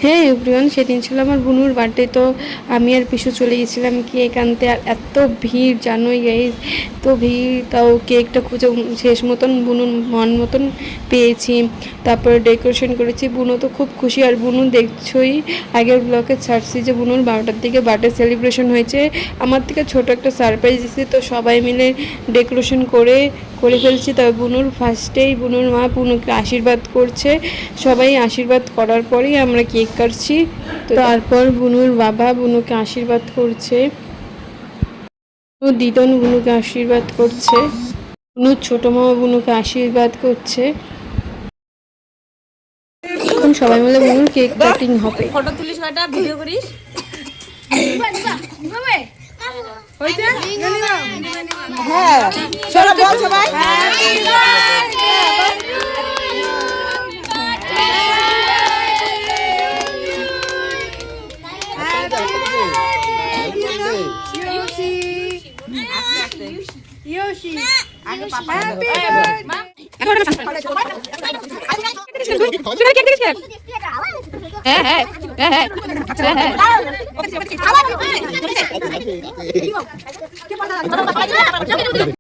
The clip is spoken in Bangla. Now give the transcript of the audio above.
হ্যাঁ এভরিওয়ান, সেদিন ছিল আমার বোনুর বার্থডে। তো আমি আর পিছু চলে গেছিলাম কেক আনতে। আর এত ভিড় জানোই গাইস, তো ভিড়, তাও কেকটা খুঁজে শেষ মতন বুনুর মন মতন পেয়েছি। তারপরে ডেকোরেশন করেছি। বুনু তো খুব খুশি। আর বুনু দেখছোই, আগের ব্লগে ছাড়ছি যে বুনুর 12টার দিকে বার্থডে সেলিব্রেশন হয়েছে। আমার থেকে ছোট একটা সারপ্রাইজ দিচ্ছে। তো সবাই মিলে ডেকোরেশন করে ফেলছি। তবে বুনুর ফার্স্টেই বুনুর মা বুনুকে আশীর্বাদ করছে। সবাই আশীর্বাদ করার পরেই আমরা কেক কাটছি। তো তারপর বুনুর বাবা বুনুকে আশীর্বাদ করছে, দিদন বুনুকে আশীর্বাদ করছে, বুনুর ছোট মামা বুনুকে আশীর্বাদ করছে। এখন সবাই মিলে বুনুর কেক কাটিং হবে। ফটো তুলিস, একটা ভিডিও করিস। হ্যাঁ চলো বল সবাই। হ্যাঁ হ্যাঁ হ্যাঁ হ্যাঁ